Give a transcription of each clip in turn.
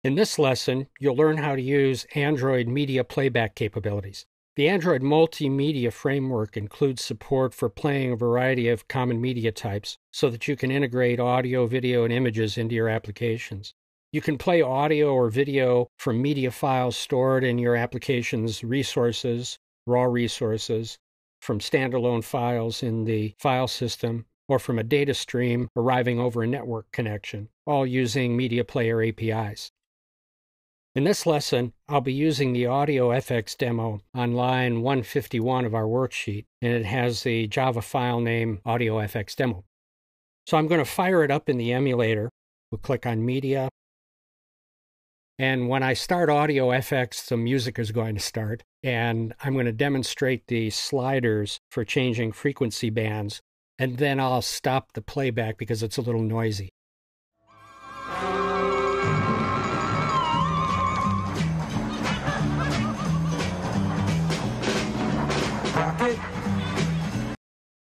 In this lesson, you'll learn how to use Android media playback capabilities. The Android Multimedia Framework includes support for playing a variety of common media types so that you can integrate audio, video, and images into your applications. You can play audio or video from media files stored in your application's resources, raw resources, from standalone files in the file system, or from a data stream arriving over a network connection, all using Media Player APIs. In this lesson, I'll be using the AudioFX demo on line 151 of our worksheet, and it has the Java file name AudioFX demo. So I'm going to fire it up in the emulator. We'll click on Media. And when I start AudioFX, the music is going to start, and I'm going to demonstrate the sliders for changing frequency bands, and then I'll stop the playback because it's a little noisy.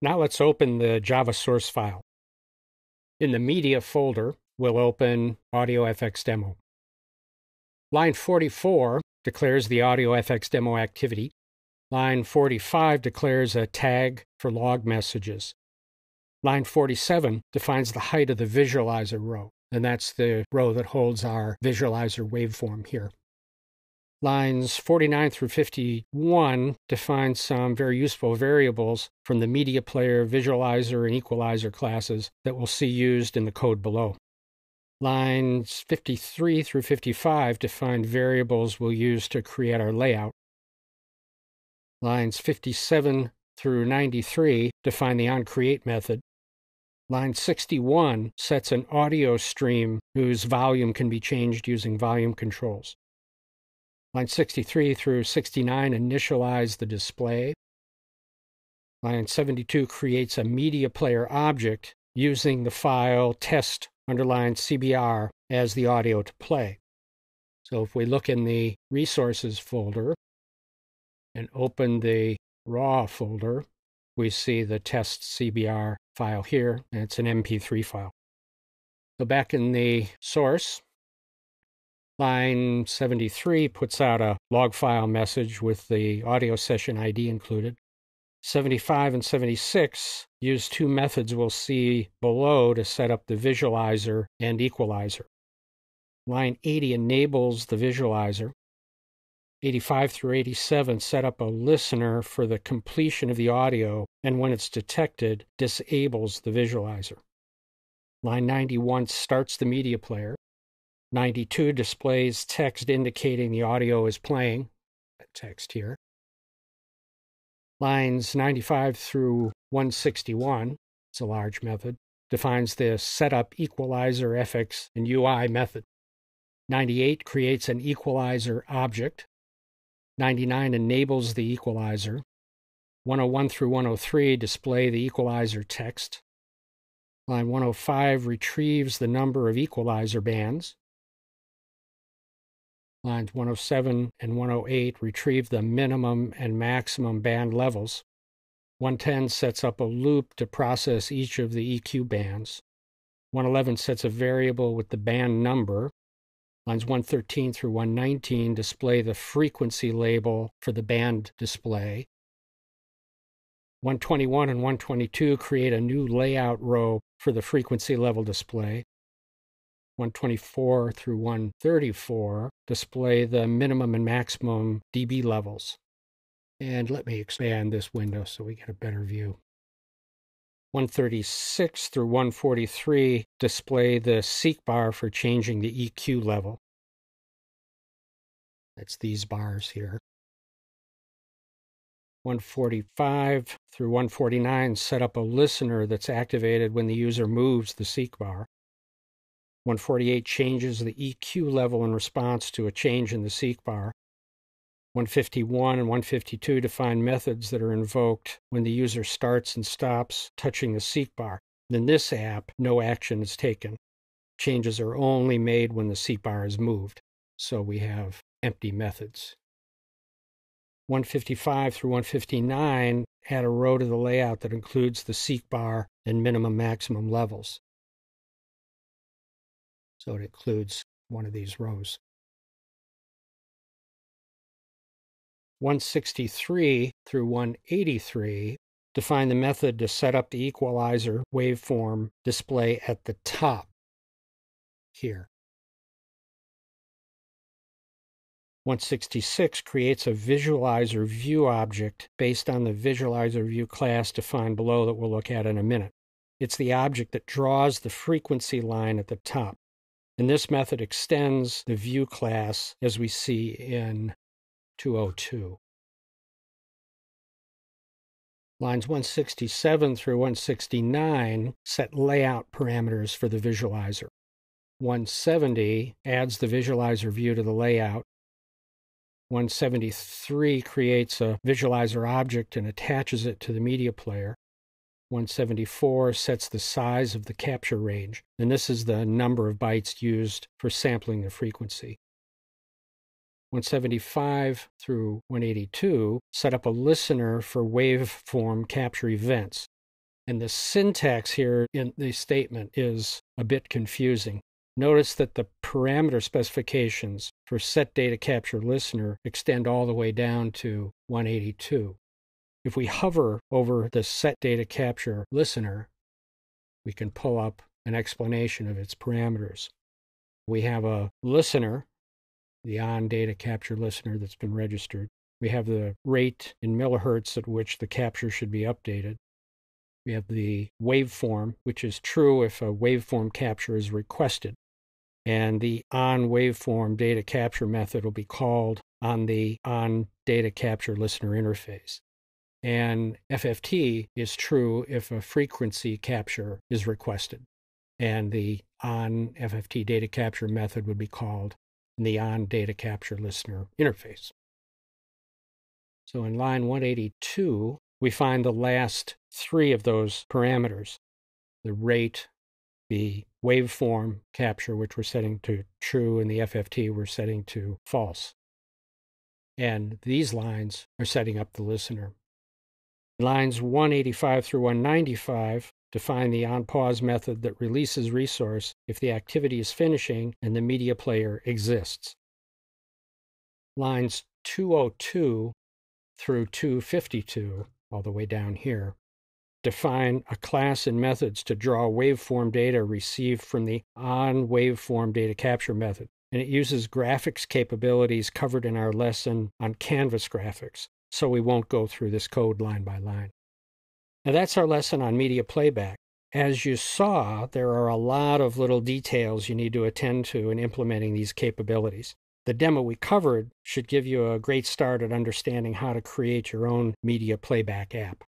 Now let's open the Java source file. In the Media folder, we'll open AudioFX demo. Line 44 declares the AudioFX demo activity. Line 45 declares a tag for log messages. Line 47 defines the height of the visualizer row, and that's the row that holds our visualizer waveform here. Lines 49 through 51 define some very useful variables from the Media Player, Visualizer, and Equalizer classes that we'll see used in the code below. Lines 53 through 55 define variables we'll use to create our layout. Lines 57 through 93 define the onCreate method. Line 61 sets an audio stream whose volume can be changed using volume controls. Line 63 through 69 initialize the display. Line 72 creates a media player object using the file test_cbr as the audio to play. So if we look in the resources folder and open the raw folder, we see the test_cbr file here, and it's an MP3 file. So back in the source, line 73 puts out a log file message with the audio session ID included. 75 and 76 use two methods we'll see below to set up the visualizer and equalizer. Line 80 enables the visualizer. 85 through 87 set up a listener for the completion of the audio, and when it's detected, disables the visualizer. Line 91 starts the media player. 92 displays text indicating the audio is playing. That text here. Lines 95 through 161, it's a large method, defines the setup equalizer FX and UI method. 98 creates an equalizer object. 99 enables the equalizer. 101 through 103 display the equalizer text. Line 105 retrieves the number of equalizer bands. Lines 107 and 108 retrieve the minimum and maximum band levels. 110 sets up a loop to process each of the EQ bands. 111 sets a variable with the band number. Lines 113 through 119 display the frequency label for the band display. 121 and 122 create a new layout row for the frequency level display. 124 through 134 display the minimum and maximum dB levels. And let me expand this window so we get a better view. 136 through 143 display the seek bar for changing the EQ level. That's these bars here. 145 through 149 set up a listener that's activated when the user moves the seek bar. 148 changes the EQ level in response to a change in the seek bar. 151 and 152 define methods that are invoked when the user starts and stops touching the seek bar. In this app, no action is taken. Changes are only made when the seek bar is moved, so we have empty methods. 155 through 159 add a row to the layout that includes the seek bar and minimum maximum levels. So it includes one of these rows. 163 through 183 define the method to set up the equalizer waveform display at the top here. 166 creates a visualizer view object based on the visualizer view class defined below that we'll look at in a minute. It's the object that draws the frequency line at the top. And this method extends the view class as we see in 202. Lines 167 through 169 set layout parameters for the visualizer. 170 adds the visualizer view to the layout. 173 creates a visualizer object and attaches it to the media player. 174 sets the size of the capture range, and this is the number of bytes used for sampling the frequency. 175 through 182 set up a listener for waveform capture events. And the syntax here in the statement is a bit confusing. Notice that the parameter specifications for set data capture listener extend all the way down to 182. If we hover over the set data capture listener, we can pull up an explanation of its parameters. We have a listener, the on data capture listener that's been registered. We have the rate in millihertz at which the capture should be updated. We have the waveform, which is true if a waveform capture is requested. And the on waveform data capture method will be called on the on data capture listener interface. And FFT is true if a frequency capture is requested. And the on FFT data capture method would be called the on data capture listener interface. So in line 182, we find the last three of those parameters: the rate, the waveform capture, which we're setting to true, and the FFT we're setting to false. And these lines are setting up the listener. Lines 185 through 195 define the on-pause method that releases resource if the activity is finishing and the media player exists. Lines 202 through 252, all the way down here, define a class and methods to draw waveform data received from the on waveform data capture method. And it uses graphics capabilities covered in our lesson on Canvas graphics, so we won't go through this code line by line. Now that's our lesson on media playback. As you saw, there are a lot of little details you need to attend to in implementing these capabilities. The demo we covered should give you a great start at understanding how to create your own media playback app.